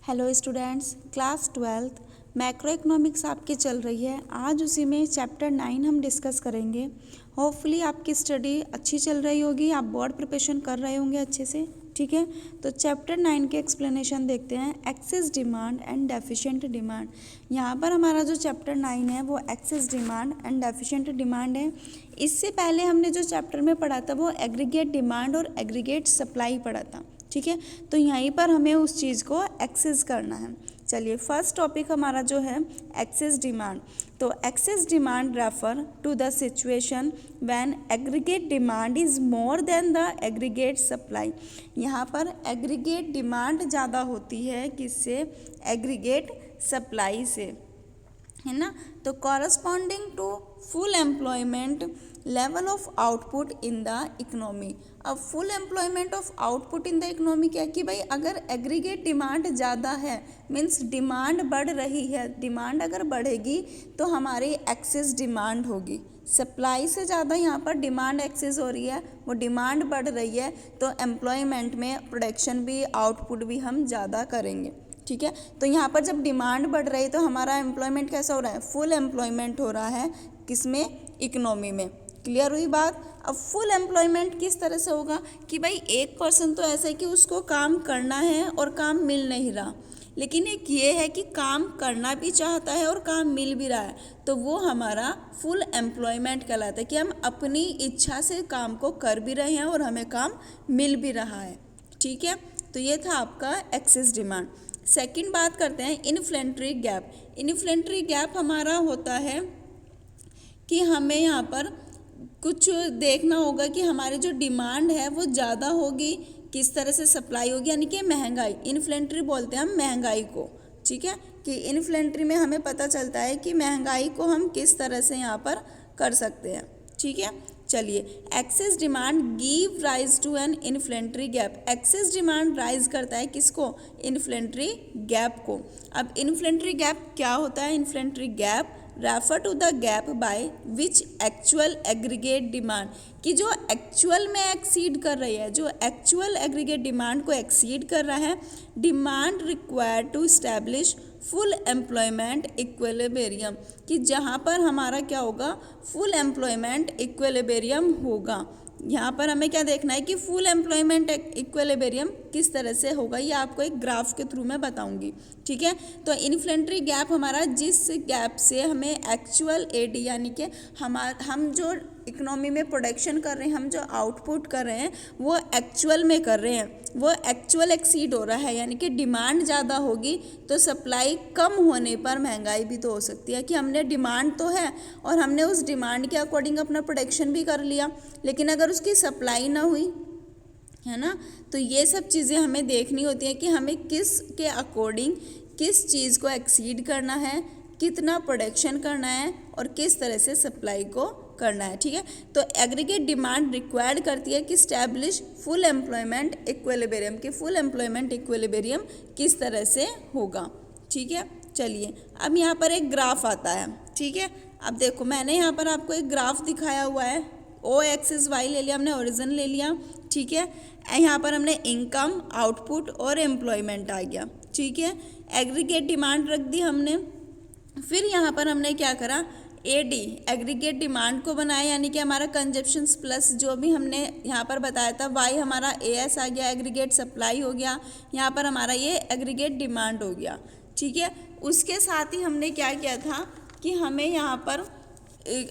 Hello students, class 12th macro economics आपकी चल रही है। आज उसी में चैप्टर 9 हम डिस्कस करेंगे। होपफुली आपकी स्टडी अच्छी चल रही होगी, आप बोर्ड प्रिपरेशन कर रहे होंगे अच्छे से। ठीक है, तो चैप्टर 9 के एक्सप्लेनेशन देखते हैं। Excess demand and deficient demand. यहाँ पर हमारा जो चैप्टर 9 है वो excess demand and deficient demand है। इससे पहले हमने जो चैप्टर में पढ़ा था वो एग्रीगेट डिमांड और एग्रीगेट सप्लाई पढ़ा था। ठीक है, तो यहीं पर हमें उस चीज़ को एक्सेस करना है। चलिए, फर्स्ट टॉपिक हमारा जो है एक्सेस डिमांड। तो excess demand refer to the situation when aggregate demand is more than the aggregate supply. यहाँ पर एग्रीगेट डिमांड ज़्यादा होती है किससे? एग्रीगेट सप्लाई से, है ना। तो corresponding to full employment level of output in the economy. अब full employment of output in the economy क्या है कि भाई अगर एग्रीगेट डिमांड ज़्यादा है, मीन्स डिमांड बढ़ रही है, डिमांड अगर बढ़ेगी तो हमारी एक्सेस डिमांड होगी। सप्लाई से ज़्यादा यहाँ पर डिमांड एक्सेस हो रही है, वो डिमांड बढ़ रही है, तो एम्प्लॉयमेंट में प्रोडक्शन भी, आउटपुट भी हम ज़्यादा करेंगे। ठीक है, तो यहाँ पर जब डिमांड बढ़ रही है तो हमारा एम्प्लॉयमेंट कैसा हो रहा है? फुल एम्प्लॉयमेंट हो रहा है। किसमें? इकोनॉमी में। क्लियर हुई बात। अब फुल एम्प्लॉयमेंट किस तरह से होगा कि भाई एक पर्सन तो ऐसा है कि उसको काम करना है और काम मिल नहीं रहा, लेकिन एक ये है कि काम करना भी चाहता है और काम मिल भी रहा है, तो वो हमारा फुल एम्प्लॉयमेंट कहलाता है कि हम अपनी इच्छा से काम को कर भी रहे हैं और हमें काम मिल भी रहा है। ठीक है, तो ये था आपका एक्सेस डिमांड। सेकंड बात करते हैं इन्फ्लेंट्री गैप। इन्फ्लेंट्री गैप हमारा होता है कि हमें यहाँ पर कुछ देखना होगा कि हमारी जो डिमांड है वो ज़्यादा होगी, किस तरह से सप्लाई होगी, यानी कि महंगाई। इन्फ्लेंट्री बोलते हैं हम महंगाई को। ठीक है, कि इन्फ्लेंट्री में हमें पता चलता है कि महंगाई को हम किस तरह से यहाँ पर कर सकते हैं। ठीक है, चलिए, excess demand give rise to an inflationary gap. Excess demand rise करता है किसको? इन्फ्लेंट्री गैप को। अब इन्फ्लेंट्री गैप क्या होता है? Inflationary gap refer to the gap by which actual aggregate demand, कि जो एक्चुअल में एक्सीड कर रही है, जो एक्चुअल एग्रीगेट डिमांड को एक्सीड कर रहा है, demand required to establish full employment equilibrium, कि जहाँ पर हमारा क्या होगा? फुल एम्प्लॉयमेंट इक्विलिब्रियम होगा। यहाँ पर हमें क्या देखना है कि फुल एम्प्लॉयमेंट इक्विलिब्रियम किस तरह से होगा, ये आपको एक ग्राफ के थ्रू मैं बताऊंगी। ठीक है, तो इन्फ्लेंट्री गैप हमारा जिस गैप से हमें एक्चुअल एडी, यानी कि हम जो इकोनॉमी में प्रोडक्शन कर रहे हैं, हम जो आउटपुट कर रहे हैं वो एक्चुअल में कर रहे हैं, वो एक्चुअल एक्सीड हो रहा है, यानी कि डिमांड ज़्यादा होगी तो सप्लाई कम होने पर महंगाई भी तो हो सकती है कि हमने डिमांड तो है और हमने उस डिमांड के अकॉर्डिंग अपना प्रोडक्शन भी कर लिया, लेकिन अगर उसकी सप्लाई ना हुई, है ना, तो ये सब चीज़ें हमें देखनी होती है कि हमें किस के अकॉर्डिंग किस चीज़ को एक्सीड करना है, कितना प्रोडक्शन करना है और किस तरह से सप्लाई को करना है। ठीक है, तो एग्रीगेट डिमांड रिक्वायर्ड करती है कि स्टैब्लिश फुल एम्प्लॉयमेंट इक्विलिब्रियम, कि फुल एम्प्लॉयमेंट इक्विलिब्रियम किस तरह से होगा। ठीक है, चलिए, अब यहाँ पर एक ग्राफ आता है। ठीक है, अब देखो मैंने यहाँ पर आपको एक ग्राफ दिखाया हुआ है। ओ एक्सिस वाई ले लिया हमने, ओरिजिन ले लिया। ठीक है, यहाँ पर हमने इनकम, आउटपुट और एम्प्लॉयमेंट आ गया। ठीक है, एग्रीगेट डिमांड रख दी हमने। फिर यहाँ पर हमने क्या करा? एडी, एग्रीगेट डिमांड को बनाया, यानी कि हमारा कंजप्शंस प्लस जो भी हमने यहाँ पर बताया था, वाई हमारा एएस आ गया, एग्रीगेट सप्लाई हो गया, यहाँ पर हमारा ये एग्रीगेट डिमांड हो गया। ठीक है, उसके साथ ही हमने क्या किया था कि हमें यहाँ पर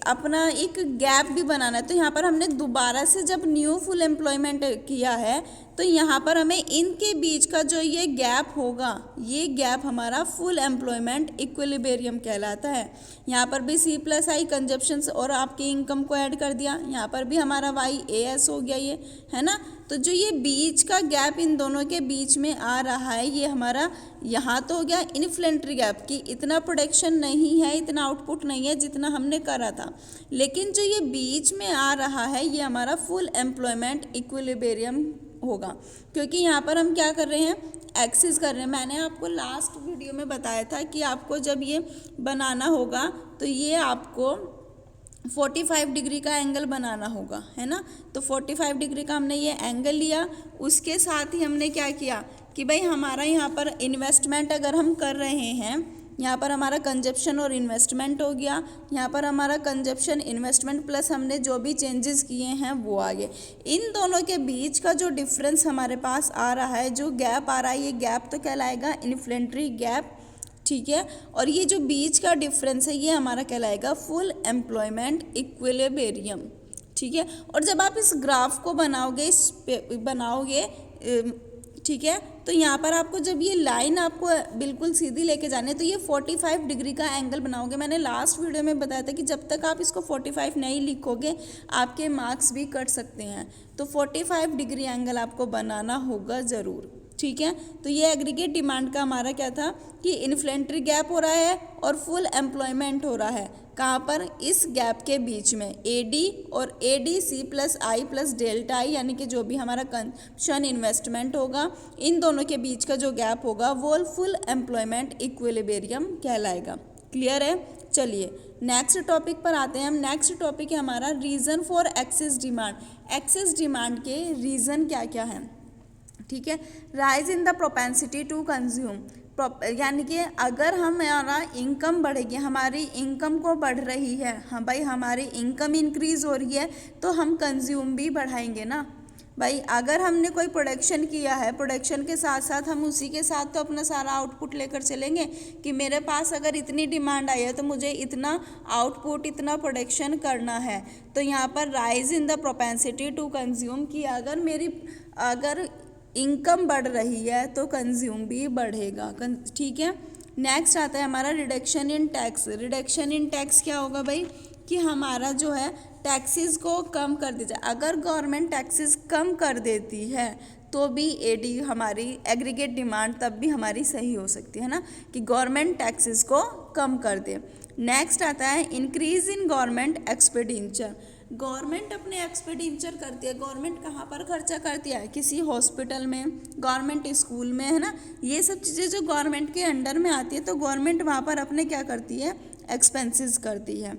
अपना एक गैप भी बनाना है। तो यहाँ पर हमने दोबारा से जब न्यू फुल एम्प्लॉयमेंट किया है तो यहाँ पर हमें इनके बीच का जो ये गैप होगा, ये गैप हमारा फुल एम्प्लॉयमेंट इक्विलिब्रियम कहलाता है। यहाँ पर भी सी प्लस आई कंजप्शंस और आपकी इनकम को ऐड कर दिया, यहाँ पर भी हमारा वाई ए एस हो गया, ये है ना। तो जो ये बीच का गैप इन दोनों के बीच में आ रहा है, ये हमारा यहाँ तो हो गया इन्फ्लेंट्री गैप कि इतना प्रोडक्शन नहीं है, इतना आउटपुट नहीं है जितना हमने करा था, लेकिन जो ये बीच में आ रहा है ये हमारा फुल एम्प्लॉयमेंट इक्विलिब्रियम होगा, क्योंकि यहाँ पर हम क्या कर रहे हैं? एक्सेस कर रहे हैं। मैंने आपको लास्ट वीडियो में बताया था कि आपको जब ये बनाना होगा तो ये आपको 45 डिग्री का एंगल बनाना होगा, है ना। तो 45 डिग्री का हमने ये एंगल लिया, उसके साथ ही हमने क्या किया कि भाई हमारा यहाँ पर इन्वेस्टमेंट अगर हम कर रहे हैं, यहाँ पर हमारा कंजप्शन और इन्वेस्टमेंट हो गया, यहाँ पर हमारा कंजप्शन इन्वेस्टमेंट प्लस हमने जो भी चेंजेस किए हैं वो आ गए। इन दोनों के बीच का जो डिफरेंस हमारे पास आ रहा है, जो गैप आ रहा है, ये गैप तो कहलाएगा इन्फ्लेशनरी गैप, ठीक है। और ये जो बीच का डिफरेंस है ये हमारा कहलाएगा फुल एम्प्लॉयमेंट इक्विलिब्रियम, ठीक है। और जब आप इस ग्राफ को बनाओगे ठीक है, तो यहाँ पर आपको जब ये लाइन आपको बिल्कुल सीधी लेके जाने, तो ये 45 डिग्री का एंगल बनाओगे। मैंने लास्ट वीडियो में बताया था कि जब तक आप इसको 45 नहीं लिखोगे आपके मार्क्स भी कट सकते हैं, तो 45 डिग्री एंगल आपको बनाना होगा ज़रूर, ठीक है। तो ये एग्रीगेट डिमांड का हमारा क्या था कि इन्फ्लेशनरी गैप हो रहा है और फुल एम्प्लॉयमेंट हो रहा है, कहाँ पर, इस गैप के बीच में AD और ADC plus I plus delta I, यानी कि जो भी हमारा कंजप्शन इन्वेस्टमेंट होगा, इन दोनों के बीच का जो गैप होगा वो फुल एम्प्लॉयमेंट इक्विलिब्रियम कहलाएगा। क्लियर है। चलिए नेक्स्ट टॉपिक पर आते हैं हम। नेक्स्ट टॉपिक है हमारा reason for excess demand. Excess demand के रीज़न क्या क्या हैं, ठीक है। Rise in the propensity to consume, यानी कि अगर हमारा इनकम बढ़ेगी, हमारी इनकम को बढ़ रही है, हाँ भाई हमारी इनकम इंक्रीज हो रही है, तो हम कंज्यूम भी बढ़ाएंगे ना भाई। अगर हमने कोई प्रोडक्शन किया है, प्रोडक्शन के साथ साथ हम उसी के साथ तो अपना सारा आउटपुट लेकर चलेंगे कि मेरे पास अगर इतनी डिमांड आई है तो मुझे इतना आउटपुट, इतना प्रोडक्शन करना है। तो यहाँ पर rise in the propensity to consume कि अगर इनकम बढ़ रही है तो कंज्यूम भी बढ़ेगा, ठीक है। नेक्स्ट आता है हमारा reduction in tax. Reduction in tax क्या होगा भाई कि हमारा जो है टैक्सेस को कम कर दिया जाए। अगर गवर्नमेंट टैक्सेस कम कर देती है तो भी AD हमारी एग्रीगेट डिमांड तब भी हमारी सही हो सकती है ना, कि गवर्नमेंट टैक्सेस को कम कर दे। नेक्स्ट आता है increase in government expenditure. Government अपने एक्सपेंडिचर करती है, गवर्नमेंट कहाँ पर खर्चा करती है, किसी हॉस्पिटल में, गवर्नमेंट स्कूल में, है ना। ये सब चीज़ें जो गवर्नमेंट के अंडर में आती है तो गवर्नमेंट वहाँ पर अपने क्या करती है, एक्सपेंसेस करती है।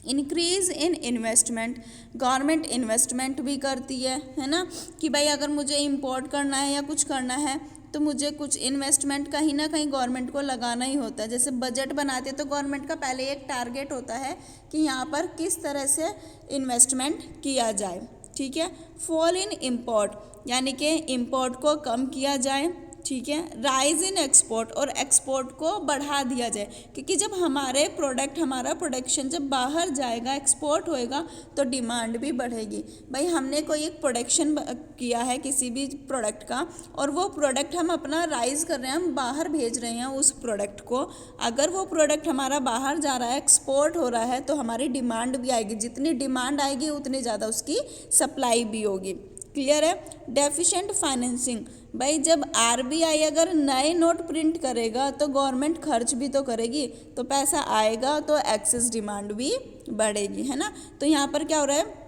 Increase in investment, government investment भी करती है ना, कि भाई अगर मुझे इंपोर्ट करना है या कुछ करना है तो मुझे कुछ इन्वेस्टमेंट कहीं ना कहीं गवर्नमेंट को लगाना ही होता है। जैसे बजट बनाते तो गवर्नमेंट का पहले एक टारगेट होता है कि यहाँ पर किस तरह से इन्वेस्टमेंट किया जाए, ठीक है। फॉल इन इम्पोर्ट, यानी कि इम्पोर्ट को कम किया जाए, ठीक है। राइज इन एक्सपोर्ट, और एक्सपोर्ट को बढ़ा दिया जाए, क्योंकि जब हमारे प्रोडक्ट, हमारा प्रोडक्शन जब बाहर जाएगा, एक्सपोर्ट होएगा तो डिमांड भी बढ़ेगी। भाई हमने कोई एक प्रोडक्शन किया है किसी भी प्रोडक्ट का, और वो प्रोडक्ट हम अपना राइज कर रहे हैं, हम बाहर भेज रहे हैं उस प्रोडक्ट को। अगर वो प्रोडक्ट हमारा बाहर जा रहा है, एक्सपोर्ट हो रहा है, तो हमारी डिमांड भी आएगी। जितनी डिमांड आएगी उतनी ज़्यादा उसकी सप्लाई भी होगी। क्लियर है। डेफिशिएंट फाइनेंसिंग, भाई जब RBI अगर नए नोट प्रिंट करेगा तो गवर्नमेंट खर्च भी तो करेगी, तो पैसा आएगा तो एक्सेस डिमांड भी बढ़ेगी, है ना। तो यहाँ पर क्या हो रहा है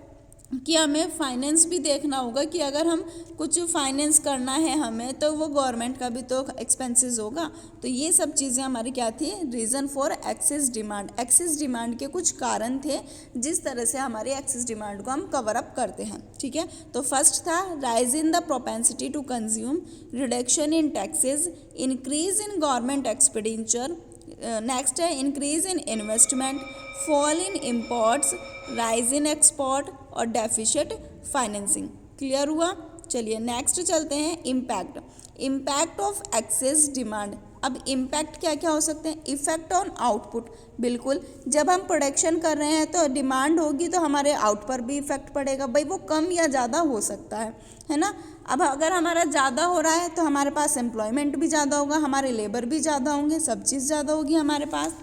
कि हमें फाइनेंस भी देखना होगा कि अगर हम कुछ फाइनेंस करना है हमें, तो वो गवर्नमेंट का भी तो एक्सपेंसेस होगा। तो ये सब चीज़ें हमारी क्या थी, reason for excess demand. Excess demand के कुछ कारण थे जिस तरह से हमारी एक्सेस डिमांड को हम कवर अप करते हैं, ठीक है। तो फर्स्ट था rise in the propensity to consume, reduction in taxes, increase in government expenditure, next है increase in investment, fall in imports, rise in export और डेफिशिएंट फाइनेंसिंग। क्लियर हुआ। चलिए नेक्स्ट चलते हैं impact. Impact of excess demand. अब impact क्या क्या हो सकते हैं, इफेक्ट ऑन आउटपुट। बिल्कुल, जब हम प्रोडक्शन कर रहे हैं तो डिमांड होगी तो हमारे आउट पर भी इफेक्ट पड़ेगा, भाई वो कम या ज़्यादा हो सकता है ना। अब अगर हमारा ज़्यादा हो रहा है तो हमारे पास एम्प्लॉयमेंट भी ज़्यादा होगा, हमारे लेबर भी ज़्यादा होंगे, सब चीज़ ज़्यादा होगी हमारे पास,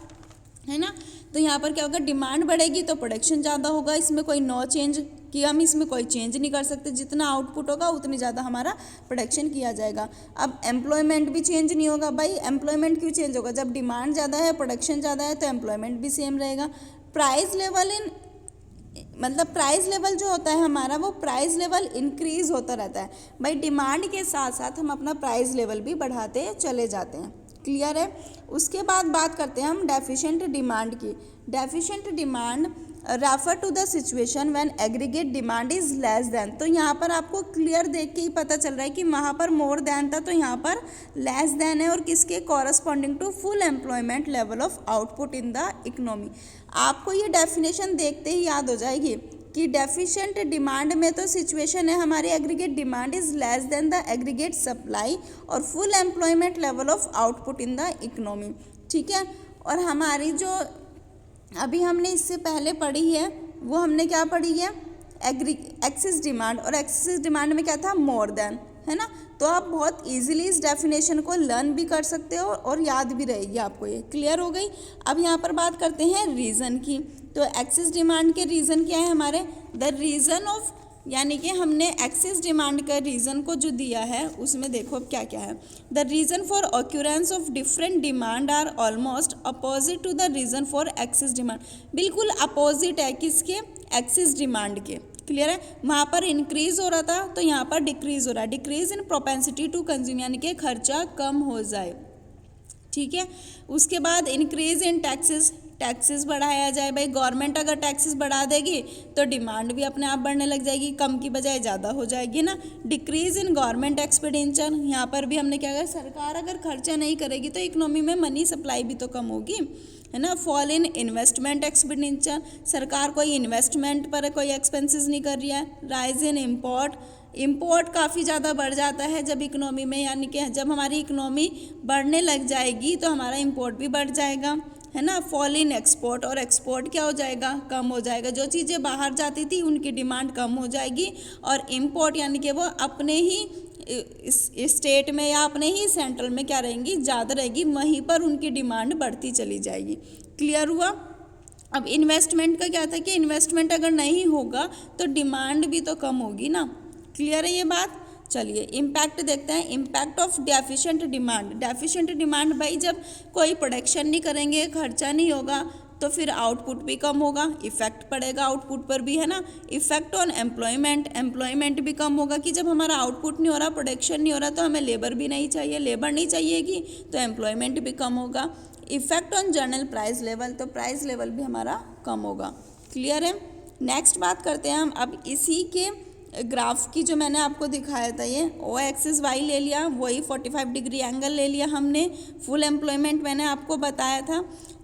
है ना। तो यहाँ पर क्या होगा, डिमांड बढ़ेगी तो प्रोडक्शन ज़्यादा होगा, इसमें कोई नो चेंज कि हम इसमें कोई चेंज नहीं कर सकते, जितना आउटपुट होगा उतनी ज़्यादा हमारा प्रोडक्शन किया जाएगा। अब एम्प्लॉयमेंट भी चेंज नहीं होगा, भाई एम्प्लॉयमेंट क्यों चेंज होगा, जब डिमांड ज़्यादा है, प्रोडक्शन ज़्यादा है, तो एम्प्लॉयमेंट भी सेम रहेगा। प्राइस लेवल प्राइस लेवल जो होता है हमारा, वो प्राइस लेवल इंक्रीज होता रहता है, भाई डिमांड के साथ साथ हम अपना प्राइस लेवल भी बढ़ाते चले जाते हैं। क्लियर है। उसके बाद बात करते हैं हम डेफिशिएंट डिमांड की। Deficient demand refer to the situation when aggregate demand is less than. तो यहाँ पर आपको क्लियर देख के ही पता चल रहा है कि वहाँ पर मोर देन था तो यहाँ पर लेस देन है, और किसके corresponding to full employment level of output in the economy. आपको ये डेफिनेशन देखते ही याद हो जाएगी कि डेफिशिएंट डिमांड में तो सिचुएशन है हमारी aggregate demand is less than the aggregate supply और full employment level of output in the economy. ठीक है, और हमारी जो अभी हमने इससे पहले पढ़ी है वो हमने क्या पढ़ी है, एक्सेस डिमांड, और एक्सेस डिमांड में क्या था, मोर देन, है ना। तो आप बहुत इजीली इस डेफिनेशन को लर्न भी कर सकते हो और याद भी रहेगी आपको, ये क्लियर हो गई। अब यहाँ पर बात करते हैं रीज़न की। तो एक्सेस डिमांड के रीज़न क्या है हमारे, द रीज़न ऑफ, यानी कि हमने एक्सेस डिमांड का रीज़न को जो दिया है उसमें देखो अब क्या क्या है। The reason for occurrence of different demand are almost opposite to the reason for excess demand. बिल्कुल अपोजिट है किसके, एक्सेस डिमांड के, क्लियर है। वहाँ पर इंक्रीज हो रहा था तो यहाँ पर डिक्रीज हो रहा है, decrease in propensity to consume, यानी कि खर्चा कम हो जाए। ठीक है, उसके बाद इंक्रीज इन टैक्सेस, टैक्सेस बढ़ाया जाए। भाई गवर्नमेंट अगर टैक्सेस बढ़ा देगी तो डिमांड भी अपने आप बढ़ने लग जाएगी, कम की बजाय ज़्यादा हो जाएगी ना। डिक्रीज इन गवर्नमेंट एक्सपेंडिचर, यहाँ पर भी हमने क्या कहा, सरकार अगर खर्चा नहीं करेगी तो इकोनॉमी में मनी सप्लाई भी तो कम होगी, है ना। फॉल इन इन्वेस्टमेंट एक्सपेंडिचर, सरकार कोई इन्वेस्टमेंट पर कोई एक्सपेंसेस नहीं कर रही है। राइज इन इम्पोर्ट काफ़ी ज़्यादा बढ़ जाता है जब इकोनॉमी में, यानी कि जब हमारी इकोनॉमी बढ़ने लग जाएगी तो हमारा इम्पोर्ट भी बढ़ जाएगा, है ना। फॉल इन एक्सपोर्ट, और एक्सपोर्ट क्या हो जाएगा, कम हो जाएगा। जो चीज़ें बाहर जाती थी उनकी डिमांड कम हो जाएगी, और इम्पोर्ट यानी कि वो अपने ही स्टेट में या अपने ही सेंट्रल में क्या रहेंगी, ज़्यादा रहेगी, वहीं पर उनकी डिमांड बढ़ती चली जाएगी। क्लियर हुआ। अब इन्वेस्टमेंट का क्या था कि इन्वेस्टमेंट अगर नहीं होगा तो डिमांड भी तो कम होगी ना। क्लियर है ये बात। चलिए इम्पैक्ट देखते हैं, impact of deficient demand. Deficient demand, भाई जब कोई प्रोडक्शन नहीं करेंगे, खर्चा नहीं होगा तो फिर आउटपुट भी कम होगा, इफेक्ट पड़ेगा आउटपुट पर भी, है ना। इफेक्ट ऑन एम्प्लॉयमेंट भी कम होगा कि जब हमारा आउटपुट नहीं हो रहा, प्रोडक्शन नहीं हो रहा तो हमें लेबर भी नहीं चाहिए, लेबर नहीं चाहिएगी तो एम्प्लॉयमेंट भी कम होगा। Effect on general price level, तो प्राइस लेवल भी हमारा कम होगा। क्लियर है। नेक्स्ट बात करते हैं हम अब इसी के ग्राफ की, जो मैंने आपको दिखाया था, ये ओ एक्सिस वाई ले लिया, वही 45 डिग्री एंगल ले लिया हमने, फुल एम्प्लॉयमेंट मैंने आपको बताया था।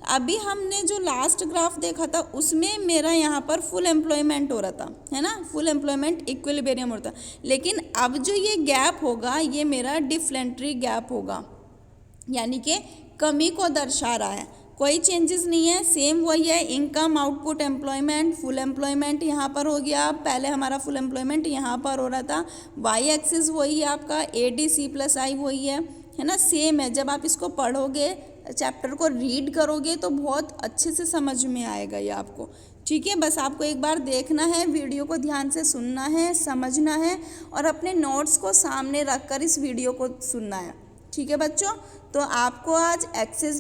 अभी हमने जो लास्ट ग्राफ देखा था उसमें मेरा यहाँ पर फुल एम्प्लॉयमेंट हो रहा था, है ना, फुल एम्प्लॉयमेंट इक्विलिब्रियम होता। लेकिन अब जो ये गैप होगा ये मेरा डिफ्लेंट्री गैप होगा, यानी कि कमी को दर्शा रहा है, कोई चेंजेस नहीं है, सेम वही है। Income, output, employment, full employment यहाँ पर हो गया, पहले हमारा फुल एम्प्लॉयमेंट यहाँ पर हो रहा था। वाई एक्सिस वही है आपका, ADC+I वही है ना, सेम है। जब आप इसको पढ़ोगे, चैप्टर को रीड करोगे तो बहुत अच्छे से समझ में आएगा ये आपको। ठीक है, बस आपको एक बार देखना है, वीडियो को ध्यान से सुनना है, समझना है, और अपने नोट्स को सामने रखकर इस वीडियो को सुनना है। ठीक है बच्चों, तो आपको आज एक्सेस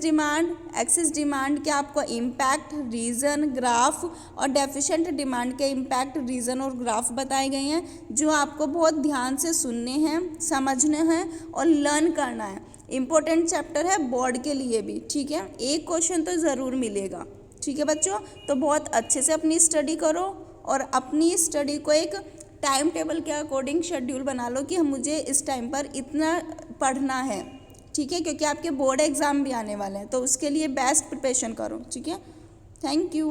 डिमांड के आपको इम्पैक्ट, रीज़न, ग्राफ और डेफिशिएंट डिमांड के इम्पैक्ट, रीज़न और ग्राफ बताए गए हैं, जो आपको बहुत ध्यान से सुनने हैं, समझने हैं और लर्न करना है। इम्पोर्टेंट चैप्टर है बोर्ड के लिए भी। ठीक है, एक क्वेश्चन तो ज़रूर मिलेगा। ठीक है बच्चों, तो बहुत अच्छे से अपनी स्टडी करो और अपनी स्टडी को एक टाइम टेबल के अकॉर्डिंग शेड्यूल बना लो कि मुझे इस टाइम पर इतना पढ़ना है। ठीक है, क्योंकि आपके बोर्ड एग्ज़ाम भी आने वाले हैं, तो उसके लिए बेस्ट प्रिपरेशन करो। ठीक है, थैंक यू।